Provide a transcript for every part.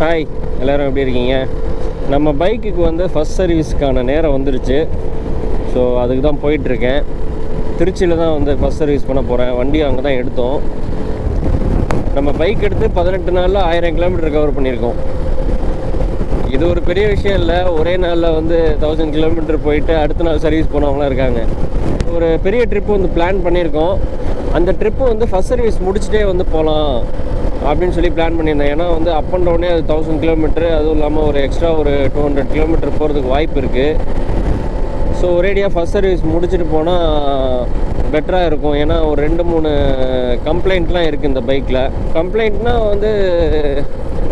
Hi, எல்லோரும் எப்படி இருக்கீங்க? நம்ம பைக்குக்கு வந்து ஃபஸ்ட் சர்வீஸ்க்கான நேரம் வந்துருச்சு. ஸோ அதுக்கு தான் போயிட்டுருக்கேன். திருச்சியில் தான் வந்து ஃபஸ்ட் சர்வீஸ் பண்ண போகிறேன். வண்டி அங்கே தான் எடுத்தோம். நம்ம பைக் எடுத்து 18 நாளில் 1000 கிலோமீட்டர் கவர் பண்ணியிருக்கோம். இது ஒரு பெரிய விஷயம் இல்லை. ஒரே நாளில் வந்து 1000 கிலோமீட்டர் போயிட்டு அடுத்த நாள் சர்வீஸ் போனவங்களாம் இருக்காங்க. ஒரு பெரிய ட்ரிப்பு வந்து பிளான் பண்ணியிருக்கோம். அந்த ட்ரிப்பு வந்து ஃபஸ்ட் சர்வீஸ் முடிச்சுட்டே வந்து போகலாம் அப்படின்னு சொல்லி பிளான் பண்ணியிருந்தேன். ஏன்னா வந்து அப் அண்ட் டவுனே அது 1000 கிலோமீட்டரு, அதுவும் இல்லாமல் ஒரு எக்ஸ்ட்ரா ஒரு 200 கிலோமீட்டர் போகிறதுக்கு வாய்ப்பு இருக்குது. ஸோ ஒரேடியாக ஃபஸ்ட் சர்வீஸ் முடிச்சுட்டு போனால் பெட்டராக இருக்கும். ஏன்னா ஒரு 2-3 கம்ப்ளைண்ட்லாம் இருக்குது இந்த பைக்கில். கம்ப்ளைண்ட்னால் வந்து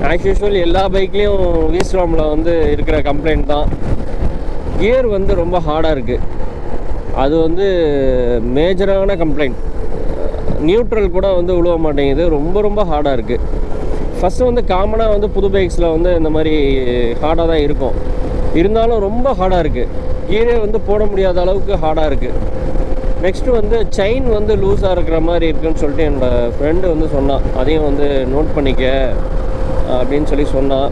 ஆஸ் யூஷுவல் எல்லா பைக்லேயும் V-Stromல வந்து இருக்கிற கம்ப்ளைண்ட் தான். கியர் வந்து ரொம்ப ஹார்டாக இருக்குது. அது வந்து மேஜரான கம்ப்ளைண்ட். நியூட்ரல் கூட வந்து உழுவ மாட்டேங்குது. ரொம்ப ஹார்டாக இருக்குது. ஃபஸ்ட்டு வந்து காமனாக வந்து புது பைக்ஸில் வந்து இந்த மாதிரி ஹார்டாக தான் இருக்கும். இருந்தாலும் ரொம்ப ஹார்டாக இருக்குது. கீழே வந்து போட முடியாத அளவுக்கு ஹார்டாக இருக்குது. நெக்ஸ்ட்டு வந்து செயின் வந்து லூஸாக இருக்கிற மாதிரி இருக்குதுன்னு சொல்லிட்டு என்னோடய ஃப்ரெண்டு வந்து சொன்னான். அதையும் வந்து நோட் பண்ணிக்க அப்படின்னு சொல்லி சொன்னான்.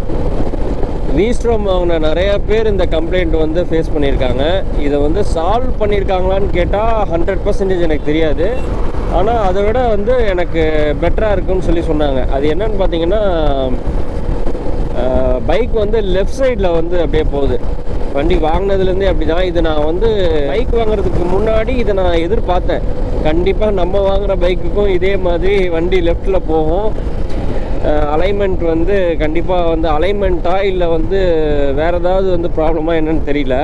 V-Strom வாங்கின நிறைய பேர் இந்த கம்ப்ளைண்ட் வந்து ஃபேஸ் பண்ணியிருக்காங்க. இதை வந்து சால்வ் பண்ணியிருக்காங்களான்னு கேட்டால் 100% எனக்கு தெரியாது. ஆனால் அதை விட வந்து எனக்கு பெட்டராக இருக்குன்னு சொல்லி சொன்னாங்க. அது என்னன்னு பார்த்தீங்கன்னா, பைக் வந்து லெஃப்ட் சைடில் வந்து அப்படியே போகுது. வண்டி வாங்கினதுலேருந்தே அப்படி தான். இது நான் வந்து பைக் வாங்குறதுக்கு முன்னாடி இதை நான் எதிர்பார்த்தேன். கண்டிப்பாக நம்ம வாங்குகிற பைக்குக்கும் இதே மாதிரி வண்டி லெஃப்டில் போகும். அலைன்மெண்ட் வந்து கண்டிப்பாக வந்து அலைன்மெண்ட்டாக இல்லை வந்து வேறு ஏதாவது வந்து ப்ராப்ளமாக என்னன்னு தெரியல.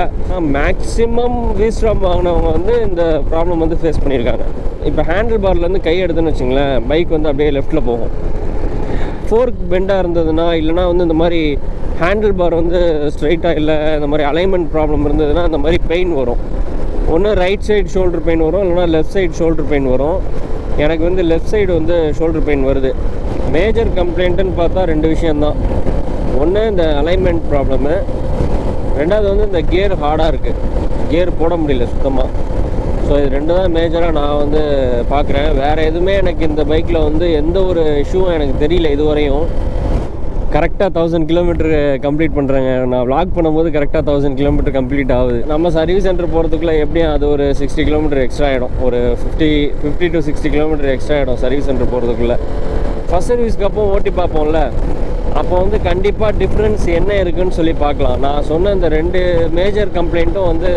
மேக்ஸிமம் V-Strom வாங்கினவங்க வந்து இந்த ப்ராப்ளம் வந்து ஃபேஸ் பண்ணியிருக்காங்க. இப்போ ஹேண்டில் பார்லேருந்து கை எடுத்துன்னு வச்சுங்களேன், பைக் வந்து அப்படியே லெஃப்ட்டில் போகும். ஃபோர்க் பெண்டாக இருந்ததுன்னா, இல்லைனா வந்து இந்த மாதிரி ஹேண்டில் பார் வந்து ஸ்ட்ரைட்டாக இல்லை, இந்த மாதிரி அலைன்மெண்ட் ப்ராப்ளம் இருந்ததுன்னா இந்த மாதிரி பெயின் வரும். ஒன்று ரைட் சைடு ஷோல்டர் பெயின் வரும், இல்லைனா லெஃப்ட் சைடு ஷோல்டர் பெயின் வரும். எனக்கு வந்து லெஃப்ட் சைடு வந்து ஷோல்டர் பெயின் வருது. மேஜர் கம்ப்ளைண்ட்டுன்னு பார்த்தா 2 விஷயந்தான். ஒன்று இந்த அலைன்மெண்ட் ப்ராப்ளமு, ரெண்டாவது வந்து இந்த கியர் ஹார்டாக இருக்குது. கியர் போட முடியல சுத்தமாக. ஸோ இது 2 தான் மேஜராக நான் வந்து பார்க்குறேன். வேறு எதுவுமே எனக்கு இந்த பைக்கில் வந்து எந்த ஒரு இஷ்யூவும் எனக்கு தெரியல இதுவரையும். கரெக்டாக 1000 கிலோமீட்டர் கம்ப்ளீட் பண்ணுறேங்க. நான் விளாக் பண்ணும்போது கரெக்டாக 1000 கிலோமீட்டர் கம்ப்ளீட் ஆகுது. நம்ம சர்வீஸ் சென்டர் போகிறதுக்குள்ளே எப்படியும் அது ஒரு 60 கிலோமீட்டர் எக்ஸ்ட்ரா ஆகிடும். ஒரு 50 to 60 கிலோமீட்டர் எக்ஸ்ட்ரா ஆகிடும் சர்வீஸ் சென்டர் போகிறதுக்குள்ளே. ஃபஸ்ட் சர்வீஸ்க்கு அப்போ ஓட்டி பார்ப்போம்ல, அப்போ வந்து கண்டிப்பாக டிஃப்ரென்ஸ் என்ன இருக்குதுன்னு சொல்லி பார்க்கலாம். நான் சொன்ன இந்த 2 மேஜர் கம்ப்ளைண்ட்டும் வந்து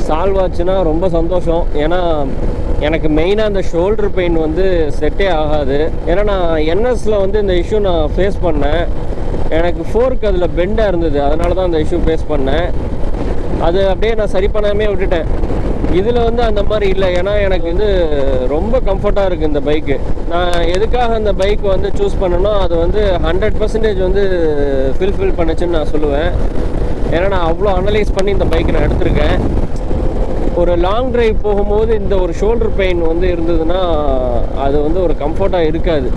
சால்வ் ஆச்சுன்னா ரொம்ப சந்தோஷம். ஏன்னா எனக்கு மெயினாக அந்த ஷோல்டர் பெயின் வந்து செட்டே ஆகாது. ஏன்னா நான் NSல வந்து இந்த இஷ்யூ நான் ஃபேஸ் பண்ணேன். எனக்கு ஃபோர்க் அதில் பெண்டாக இருந்தது, அதனால தான் அந்த இஷ்யூ ஃபேஸ் பண்ணேன். அது அப்படியே நான் சரி பண்ணாமே விட்டுட்டேன். இதில் வந்து அந்த மாதிரி இல்லை. ஏன்னா எனக்கு வந்து ரொம்ப கம்ஃபர்ட்டாக இருக்குது இந்த பைக்கு. நான் எதுக்காக அந்த பைக் வந்து சூஸ் பண்ணனோ அது வந்து 100% வந்து ஃபில் பண்ணுச்சுன்னு நான் சொல்லுவேன். ஏன்னா நான் அவ்வளோ அனலைஸ் பண்ணி இந்த பைக்கை நான் எடுத்திருக்கேன். ஒரு லாங் டிரைவ் போகும்போது இந்த ஒரு ஷோல்டர் பெயின் வந்து இருந்ததுன்னா அது வந்து ஒரு கம்ஃபர்ட்டாக இருக்காது.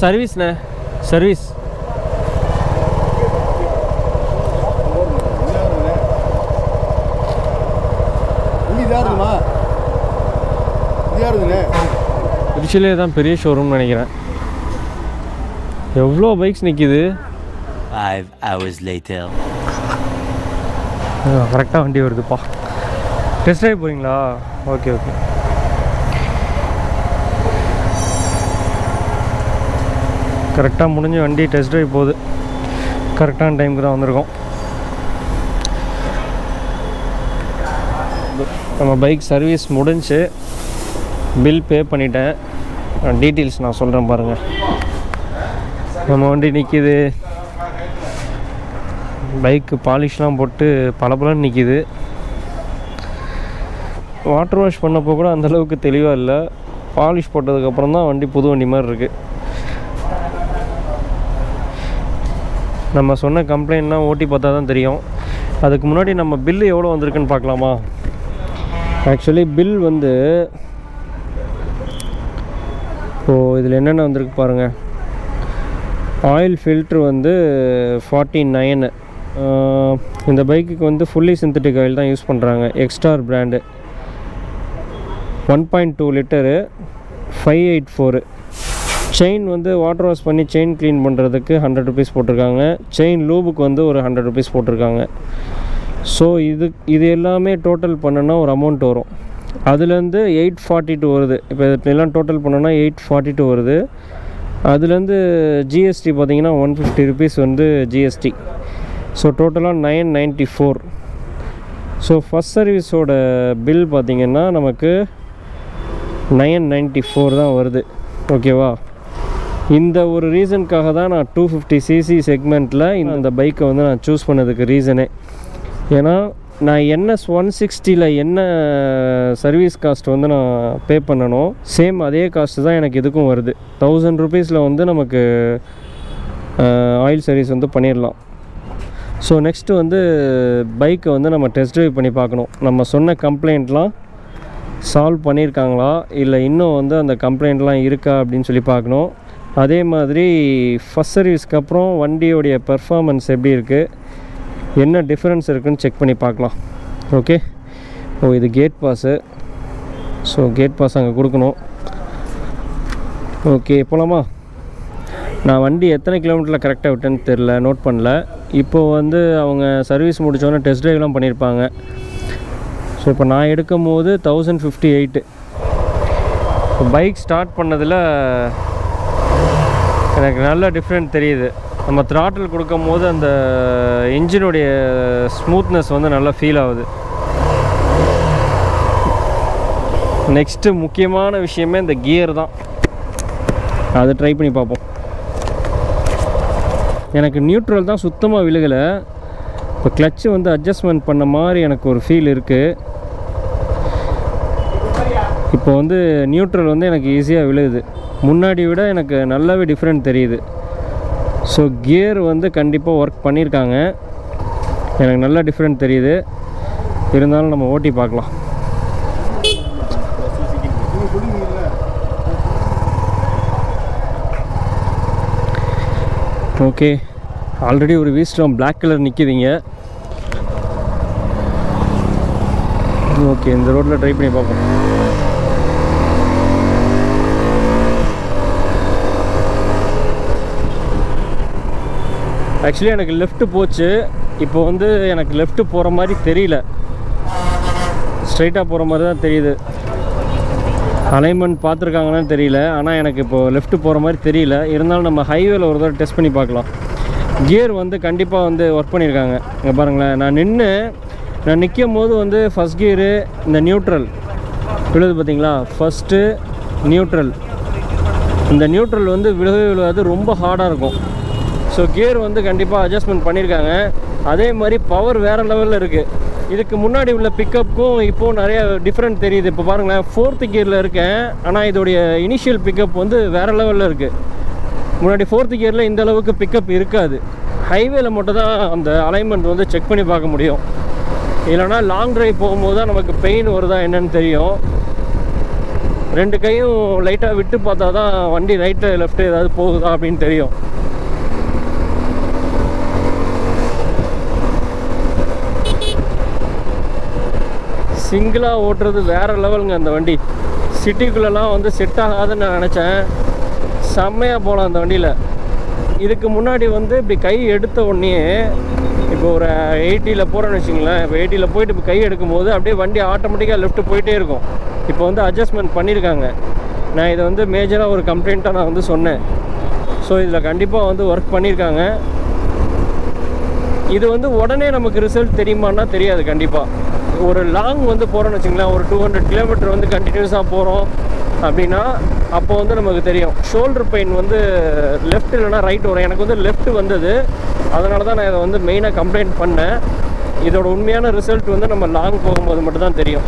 சர்வீஸ்ண்ணே, சர்வீஸ் திருச்சியிலே தான் பெரிய ஷோரூம்னு நினைக்கிறேன். எவ்வளோ பைக்ஸ் நிற்கிது. 5 hours later. கரெக்டாக வண்டி வருதுப்பா. டெஸ்ட் ட்ரைவ் போகிறீங்களா? ஓகே. கரெக்டாக முடிஞ்ச வண்டி டெஸ்ட் ட்ரைவ் போகுது. கரெக்டான டைமுக்கு தான் வந்திருக்கோம். நம்ம பைக் சர்வீஸ் முடிஞ்சு பில் பே பண்ணிட்டேன். டீட்டெயில்ஸ் நான் சொல்கிறேன் பாருங்கள். நம்ம வண்டி நிற்கிது. பைக்கு பாலிஷ்லாம் போட்டு பளபளன்னு நிற்கிது. வாட்டர் வாஷ் பண்ணப்போ கூட அந்தளவுக்கு தெளிவாக இல்லை. பாலிஷ் போட்டதுக்கப்புறம் தான் வண்டி புது வண்டி மாதிரி இருக்குது. நம்ம சொன்ன கம்ப்ளைண்ட்லாம் ஓட்டி பார்த்தா தான் தெரியும். அதுக்கு முன்னாடி நம்ம பில்லு எவ்வளோ வந்திருக்குன்னு பார்க்கலாமா? ஆக்சுவலி பில் வந்து இப்போது இதில் என்னென்ன வந்திருக்கு பாருங்கள். ஆயில் ஃபில்ட்ரு வந்து 49. இந்த பைக்குக்கு வந்து ஃபுல்லி சிந்தட்டிக் ஆயில் தான் யூஸ் பண்ணுறாங்க. X star brand. 1.2 லிட்டரு 584. செயின் வந்து வாட்டர் வாஷ் பண்ணி செயின் க்ளீன் பண்ணுறதுக்கு 100 ருபீஸ் போட்டிருக்காங்க. செயின் லூபுக்கு வந்து ஒரு 100 ருபீஸ் போட்டிருக்காங்க. ஸோ இது எல்லாமே டோட்டல் பண்ணோன்னா ஒரு அமௌண்ட் வரும். அதுலேருந்து 842 வருது. இப்போ இதெல்லாம் டோட்டல் பண்ணோன்னா 842 வருது. அதுலேருந்து ஜிஎஸ்டி பார்த்திங்கன்னா 150 ருபீஸ் வந்து ஜிஎஸ்டி. ஸோ டோட்டலாக 994. ஸோ ஃபஸ்ட் சர்வீஸோட பில் பார்த்திங்கன்னா நமக்கு 994 தான் வருது. ஓகேவா? இந்த ஒரு ரீசனுக்காக தான் நான் 250cc செக்மெண்ட்டில் இந்த பைக்கை வந்து நான் சூஸ் பண்ணதுக்கு ரீசனே. ஏன்னா நான் NS 160 என்ன சர்வீஸ் காஸ்ட் வந்து நான் பே பண்ணணும், சேம் அதே காஸ்ட்டு தான் எனக்கு இதுக்கும் வருது. 1000 ருபீஸில் வந்து நமக்கு ஆயில் சர்வீஸ் வந்து பண்ணிடலாம். ஸோ நெக்ஸ்ட்டு வந்து பைக்கை வந்து நம்ம டெஸ்ட் ட்ரைவ் பண்ணி பார்க்கணும். நம்ம சொன்ன கம்ப்ளைண்ட்லாம் சால்வ் பண்ணியிருக்காங்களா, இல்லை இன்னும் வந்து அந்த கம்ப்ளைண்ட்லாம் இருக்கா அப்படின்னு சொல்லி பார்க்கணும். அதே மாதிரி ஃபஸ்ட் சர்வீஸ்க்கு அப்புறம் வண்டியோடைய பெர்ஃபார்மன்ஸ் எப்படி இருக்குது, என்ன டிஃப்ரென்ஸ் இருக்குதுன்னு செக் பண்ணி பார்க்கலாம். ஓகே. இது gate pass. So gate pass அங்கே கொடுக்கணும். ஓகே, போகலாமா? நான் வண்டி எத்தனை கிலோமீட்டரில் கரெக்டாக விட்டேன்னு தெரில, நோட் பண்ணல. இப்போது வந்து அவங்க சர்வீஸ் முடித்தோன்னே டெஸ்ட் ட்ரைவ்லாம் பண்ணியிருப்பாங்க. ஸோ இப்போ நான் எடுக்கும் போது 1058. இப்போ பைக் ஸ்டார்ட் பண்ணதில் எனக்கு நல்ல டிஃப்ரெண்ட் தெரியுது. நம்ம த்ராட்டில் கொடுக்கும் போது அந்த இன்ஜினுடைய ஸ்மூத்னஸ் வந்து நல்லா ஃபீல் ஆகுது. நெக்ஸ்ட்டு முக்கியமான விஷயமே இந்த கியர் தான். அதை ட்ரை பண்ணி பார்ப்போம். எனக்கு நியூட்ரல் தான் சுத்தமாக விழுகலை. இப்போ கிளச்சு வந்து அட்ஜஸ்ட்மெண்ட் பண்ண மாதிரி எனக்கு ஒரு ஃபீல் இருக்குது. இப்போ வந்து நியூட்ரல் வந்து எனக்கு ஈஸியாக விழுகுது. முன்னாடி விட எனக்கு நல்லாவே டிஃப்ரெண்ட் தெரியுது. ஸோ கியர் வந்து கண்டிப்பாக ஒர்க் பண்ணியிருக்காங்க. எனக்கு நல்லா டிஃப்ரெண்ட் தெரியுது. இருந்தாலும் நம்ம ஓட்டி பார்க்கலாம். ஓகே, ஆல்ரெடி ஒரு V-Strom பிளாக் கலர் நிற்கிதுங்க. ஓகே, இந்த ரோட்டில் ட்ரை பண்ணி பார்ப்போம். ஆக்சுவலி எனக்கு லெஃப்ட்டு போச்சு. இப்போ வந்து எனக்கு லெஃப்ட்டு போகிற மாதிரி தெரியல, ஸ்ட்ரைட்டாக போகிற மாதிரி தான் தெரியுது. அலைன்மெண்ட் பார்த்துருக்காங்கன்னு தெரியல, ஆனால் எனக்கு இப்போது லெஃப்ட்டு போகிற மாதிரி தெரியல. இருந்தாலும் நம்ம ஹைவேல ஒரு தடவை டெஸ்ட் பண்ணி பார்க்கலாம். கியர் வந்து கண்டிப்பாக வந்து ஒர்க் பண்ணியிருக்காங்க. இங்கே பாருங்களேன், நான் நிற்கும் போது வந்து ஃபஸ்ட் கியரு இந்த நியூட்ரல் விழுது பார்த்தீங்களா, ஃபஸ்ட்டு நியூட்ரல். இந்த நியூட்ரல் வந்து விழுகாது, ரொம்ப ஹார்டாக இருக்கும். ஸோ கியர் வந்து கண்டிப்பாக அட்ஜஸ்ட்மெண்ட் பண்ணியிருக்காங்க. அதே மாதிரி பவர் வேறு லெவலில் இருக்குது. இதுக்கு முன்னாடி உள்ள பிக்கப்புக்கும் இப்போது நிறைய டிஃப்ரெண்ட் தெரியுது. இப்போ பாருங்களேன், 4th கியரில் இருக்கேன், ஆனால் இதோடைய இனிஷியல் பிக்கப் வந்து வேறு லெவலில் இருக்குது. முன்னாடி 4th கியரில் இந்த அளவுக்கு பிக்கப் இருக்காது. ஹைவேல மட்டும் தான் அந்த அலைன்மெண்ட் வந்து செக் பண்ணி பார்க்க முடியும். இல்லைனா லாங் ட்ரைவ் போகும்போது தான் நமக்கு பெயின் வருதா என்னன்னு தெரியும். 2 கையும் லைட்டாக விட்டு பார்த்தா தான் வண்டி ரைட்டு லெஃப்ட்டு ஏதாவது போகுதா அப்படின்னு தெரியும். சிங்கிளாக ஓட்டுறது வேறு லெவலுங்க அந்த வண்டி. சிட்டிக்குள்ளெலாம் வந்து செட் ஆகாதுன்னு நான் நினச்சேன். செம்மையாக போகலாம் அந்த வண்டியில். இதுக்கு முன்னாடி வந்து இப்படி கை எடுத்த உடனே, இப்போ ஒரு 80ல் போகிறேன்னு வச்சிங்களேன், இப்போ 80ல் போயிட்டு இப்போ கை எடுக்கும்போது அப்படியே வண்டி ஆட்டோமேட்டிக்காக லெஃப்ட்டு போயிட்டே இருக்கும். இப்போ வந்து அட்ஜஸ்ட்மெண்ட் பண்ணியிருக்காங்க. நான் இதை வந்து மேஜராக ஒரு கம்ப்ளைண்ட்டாக நான் வந்து சொன்னேன். ஸோ இதில் கண்டிப்பாக வந்து ஒர்க் பண்ணியிருக்காங்க. இது வந்து உடனே நமக்கு ரிசல்ட் தெரியுமான்னா தெரியாது. கண்டிப்பாக ஒரு லாங் வந்து போகிறோன்னு வச்சுங்களேன், ஒரு 200 கிலோமீட்டர் வந்து கண்டினியூஸாக போகிறோம் அப்படின்னா அப்போ வந்து நமக்கு தெரியும். ஷோல்டர் பெயின் வந்து லெஃப்ட் இல்லைனா ரைட் வரும். எனக்கு வந்து லெஃப்ட் வந்தது, அதனால தான் நான் இதை வந்து மெயினாக கம்ப்ளைண்ட் பண்ணேன். இதோட உண்மையான ரிசல்ட் வந்து நம்ம லாங் போகும்போது மட்டும்தான் தெரியும்.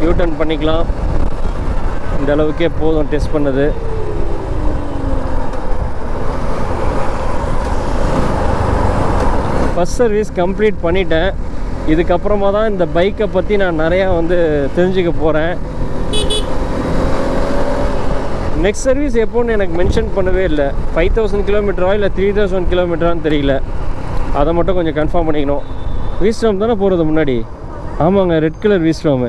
யூட்டர்ன் பண்ணிக்கலாம். இந்த அளவுக்கே போதும் டெஸ்ட் பண்ணது. ஃபஸ்ட் சர்வீஸ் கம்ப்ளீட் பண்ணிட்டேன். இதுக்கப்புறமா தான் இந்த பைக்கை பற்றி நான் நிறையா வந்து தெரிஞ்சுக்க போகிறேன். நெக்ஸ்ட் சர்வீஸ் எப்போன்னு எனக்கு மென்ஷன் பண்ணவே இல்லை. 5000 கிலோமீட்டரா இல்லை 3000 கிலோமீட்டரான்னு தெரியல. அதை மட்டும் கொஞ்சம் கன்ஃபார்ம் பண்ணிக்கணும். V-Strom தானே போகிறது முன்னாடி? ஆமாங்க, ரெட் கலர் V-Strom.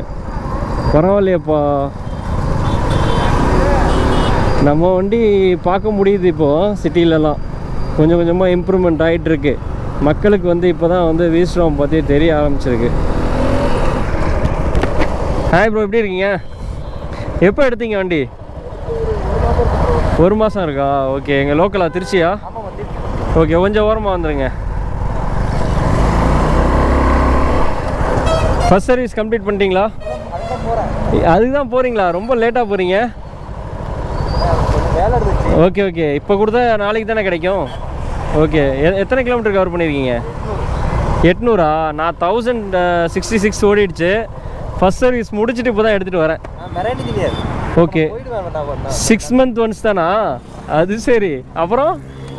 பரவாயில்லையப்பா. நம்ம வண்டி பார்க்க முடியுது இப்போது சிட்டிலலாம் கொஞ்சம் கொஞ்சமாக இம்ப்ரூவ்மெண்ட் ஆகிட்டுருக்கு. மக்களுக்கு வந்து இப்போ தான் வந்து V-Strom பற்றி தெரிய ஆரம்பிச்சிருக்கு. ஹாய் ப்ரோ, எப்படி இருக்கீங்க? எப்போ எடுத்தீங்க வண்டி? 1 மாதம் இருக்கா? ஓகே. எங்கள் லோக்கலா, திருச்சியா? ஓகே, கொஞ்சம் ஓரமாக வந்துடுங்க. ஃபர்ஸ்ட் சர்வீஸ் கம்ப்ளீட் பண்ணிட்டீங்களா? அதுக்கு தான் போகிறீங்களா? ரொம்ப லேட்டாக போகிறீங்க. Okay okay. இப்போ கொடுத்தா நாளைக்கு தானே கிடைக்கும். ஓகே. எத்தனை கிலோமீட்டர் கவர் பண்ணியிருக்கீங்க? 800ஆ? நான் 1066 ஓடிடுச்சு. ஃபர்ஸ்ட் சர்வீஸ் முடிச்சுட்டு இப்போ தான் எடுத்துகிட்டு வரேன். ஓகே. 6 month ஒன்ஸ் தானா? அது சரி. அப்புறம்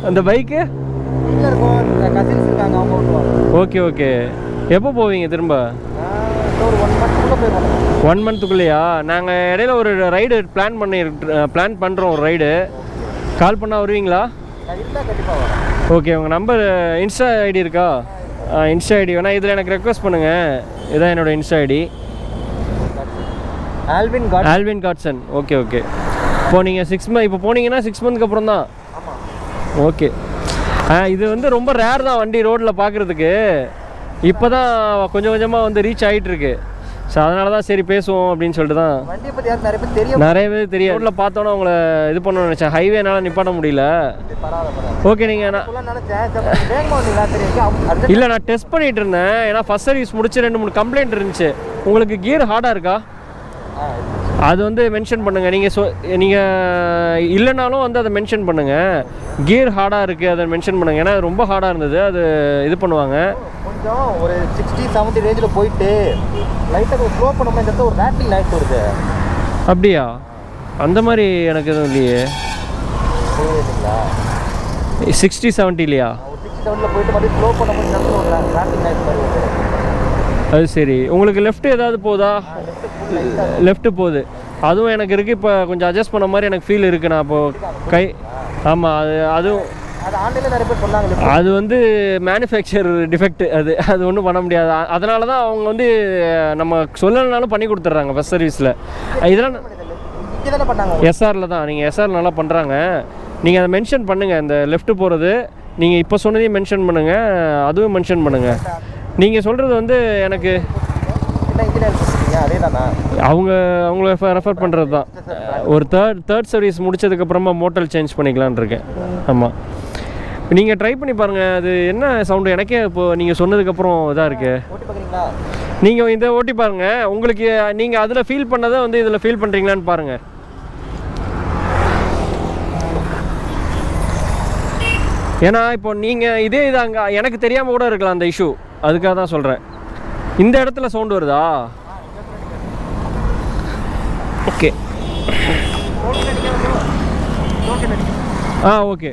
அந்த பைக்கு? Okay okay. எப்போ போவீங்க திரும்ப? 1 monthக்குள்ளேயா? நாங்கள் இடையில ஒரு ரைடு பிளான் பண்ணுறோம். ஒரு ரைடு கால் பண்ணால் வருவீங்களா? ஓகே. உங்கள் நம்பர் இன்ஸ்டா ஐடி இருக்கா? இன்ஸ்டா ஐடி வேணா இதில் எனக்கு ரெக்வஸ்ட் பண்ணுங்கள். இதுதான் என்னோடய insta ID, Alvin Godson. Okay okay. இப்போ நீங்கள் 6 month இப்போ போனீங்கன்னா 6 monthக்கு அப்புறம் தான். ஓகே. இது வந்து ரொம்ப ரேர் தான் வண்டி ரோட்டில் பார்க்குறதுக்கு. இப்போ தான் கொஞ்சம் கொஞ்சமாக வந்து ரீச் ஆகிட்டுருக்கு. ஸோ அதனால தான் சரி பேசுவோம் அப்படின்னு சொல்லிட்டு தான். வண்டியை பற்றி நிறைய பேர் தெரியும். நிறைய பேர் தெரியும். ரோட்டில் பார்த்தோன்னா உங்களை இது பண்ணணும்னு நினச்சேன். ஹைவேனால நிப்பாட்ட முடியல. ஓகே. நீங்கள் இல்லை, நான் டெஸ்ட் பண்ணிகிட்டு இருந்தேன். ஏன்னா ஃபர்ஸ்ட் சர்வீஸ் முடிச்சு 2-3 கம்ப்ளைண்ட் இருந்துச்சு. உங்களுக்கு கியர் ஹார்டாக இருக்கா? அது வந்து மென்ஷன் பண்ணுங்கள். நீங்கள் இல்லைனாலும் வந்து அதை மென்ஷன் பண்ணுங்கள். கியர் ஹார்டாக இருக்குது அதை மென்ஷன் பண்ணுங்கள். ஏன்னா ரொம்ப ஹார்டாக இருந்தது. அது இது பண்ணுவாங்க. கொஞ்சம் ஒரு 60-70 ரேஞ்சில் போயிட்டு லைட்டாக ஒரு ஸ்லோ பண்ணும்போது இந்த ஒரு ரேட்டிங் லைட் வருது. அப்படியா? அந்த மாதிரி எனக்கு எதுவும் இல்லையே. 60-70 இல்லையா? 60-70 போயிட்டு மறுபடியும் ஸ்லோ பண்ணும்போது ஒரு ரேட்டிங் லைட் வருது. அது சரி. உங்களுக்கு லெஃப்ட் ஏதாவது போதா? லெஃப்ட்டு போகுது. அதுவும் எனக்கு இருக்குது. இப்போ கொஞ்சம் அட்ஜஸ்ட் பண்ண மாதிரி எனக்கு ஃபீல் இருக்குது. நான் இப்போது ஆமாம். அதுவும் அது வந்து மேனுஃபேக்சர் டிஃபெக்ட். அது ஒன்றும் பண்ண முடியாது. அதனால தான் அவங்க வந்து நம்ம சொல்லலைனாலும் பண்ணி கொடுத்துட்றாங்க ஃபஸ்ட் சர்வீஸில். இதெல்லாம் எஸ்ஆரில் தான். நீங்கள் எஸ்ஆர் நல்லா பண்ணுறாங்க. நீங்கள் அதை மென்ஷன் பண்ணுங்கள். இந்த லெஃப்ட்டு போகிறது நீங்கள் இப்போ சொன்னதையும் மென்ஷன் பண்ணுங்கள். அதுவும் மென்ஷன் பண்ணுங்கள். நீங்கள் சொல்கிறது வந்து எனக்கு அவங்கள ரெஃபர் பண்ணுறது தான். ஒரு தேர்ட் சர்வீஸ் முடிச்சதுக்கப்புறமா மோட்டல் சேஞ்ச் பண்ணிக்கலான் இருக்கேன். ஆமாம். நீங்கள் ட்ரை பண்ணி பாருங்கள். அது என்ன சவுண்டு எனக்கே இப்போது நீங்கள் சொன்னதுக்கப்புறம் இதாக இருக்குது. நீங்கள் இதை ஓட்டி பாருங்கள். உங்களுக்கு நீங்கள் அதில் ஃபீல் பண்ணதை வந்து இதில் ஃபீல் பண்ணுறீங்களான்னு பாருங்கள். ஏன்னா இப்போ நீங்கள் இதே அங்கே எனக்கு தெரியாமல் கூட இருக்கலாம் அந்த இஷ்யூ. அதுக்காக தான் சொல்கிறேன். இந்த இடத்துல சவுண்டு வருதா? ஓகே. ஓகே.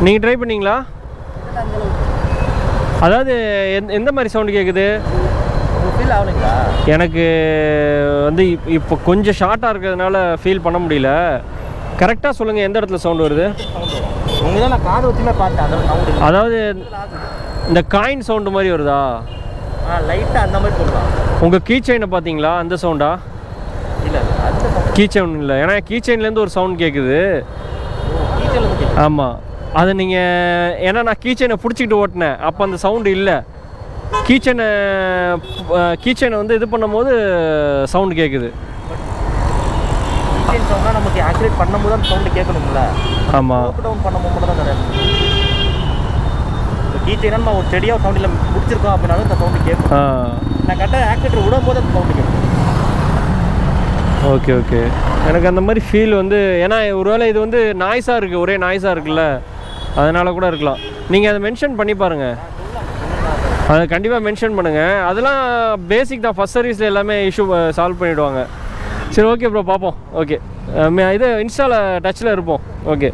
நீங்கள் ட்ரை பண்ணிங்களா? அதாவது எந்த மாதிரி சவுண்டு கேட்குது? ஃபீல் ஆகலைங்களா? எனக்கு வந்து இப்போ கொஞ்சம் ஷார்ட்டாக இருக்கிறதுனால ஃபீல் பண்ண முடியல. கரெக்டாக சொல்லுங்கள், எந்த இடத்துல சவுண்டு வருது? உங்கள் நான் காது வச்சுமே பார்த்தேன். அதாவது இந்த காயின் சவுண்டு மாதிரி வருதா? லைட்டாக அந்த மாதிரி சொல்லலாம். உங்கள் கீ செயினை பார்த்தீங்களா? அந்த சவுண்டா? இல்லை, கீ செயின் இல்லை. ஏன்னா கீ செயின்லேருந்து ஒரு சவுண்ட் கேட்குது. ஆமாம். அது நீங்கள் ஏன்னா நான் கீ செயினை பிடிச்சிக்கிட்டு ஓட்டினேன். அப்போ அந்த சவுண்டு இல்லை. கீ செயினை வந்து இது பண்ணும்போது சவுண்டு கேட்குது. நமக்கு ஆக்டிவேட் பண்ணும்போது தான் சவுண்டு கேட்கணும்ல. ஆமாம். டவுன் பண்ணும்போது தான் கிடையாது. கீ செயினா நம்ம ஒரு செடியாக சவுண்டில் பிடிச்சிருக்கோம் அப்படின்னாலும் இந்த சவுண்டு கேட்கும். நான் கரெக்டாக ஆக்சிலேட்டர் விடும் போது அந்த சவுண்டு கேட்கும். ஓகே ஓகே, எனக்கு அந்த மாதிரி ஃபீல் வந்து, ஏன்னா ஒருவேளை இது வந்து நாய்ஸாக இருக்குது, ஒரே நாய்ஸாக இருக்குல்ல, அதனால் கூட இருக்கலாம். நீங்கள் அதை மென்ஷன் பண்ணி பாருங்கள், அதை கண்டிப்பாக மென்ஷன் பண்ணுங்கள். அதெல்லாம் பேசிக் தான், ஃபஸ்ட் சர்வீஸில் எல்லாமே இஷ்யூ சால்வ் பண்ணிவிடுவாங்க. சரி ஓகே ப்ரோ, பார்ப்போம். ஓகே, இது இன்ஸ்டாவில் டச்சில் இருப்போம். ஓகே,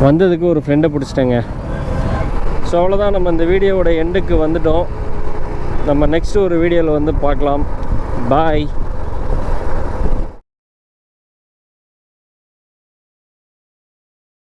வந்ததுக்கு ஒரு ஃப்ரெண்டை பிடிச்சிட்டேங்க. ஸோ அவ்வளோதான், நம்ம இந்த வீடியோவோட எண்டுக்கு வந்துட்டோம். நம்ம நெக்ஸ்ட் ஒரு வீடியோவில் வந்து பார்க்கலாம். பாய்.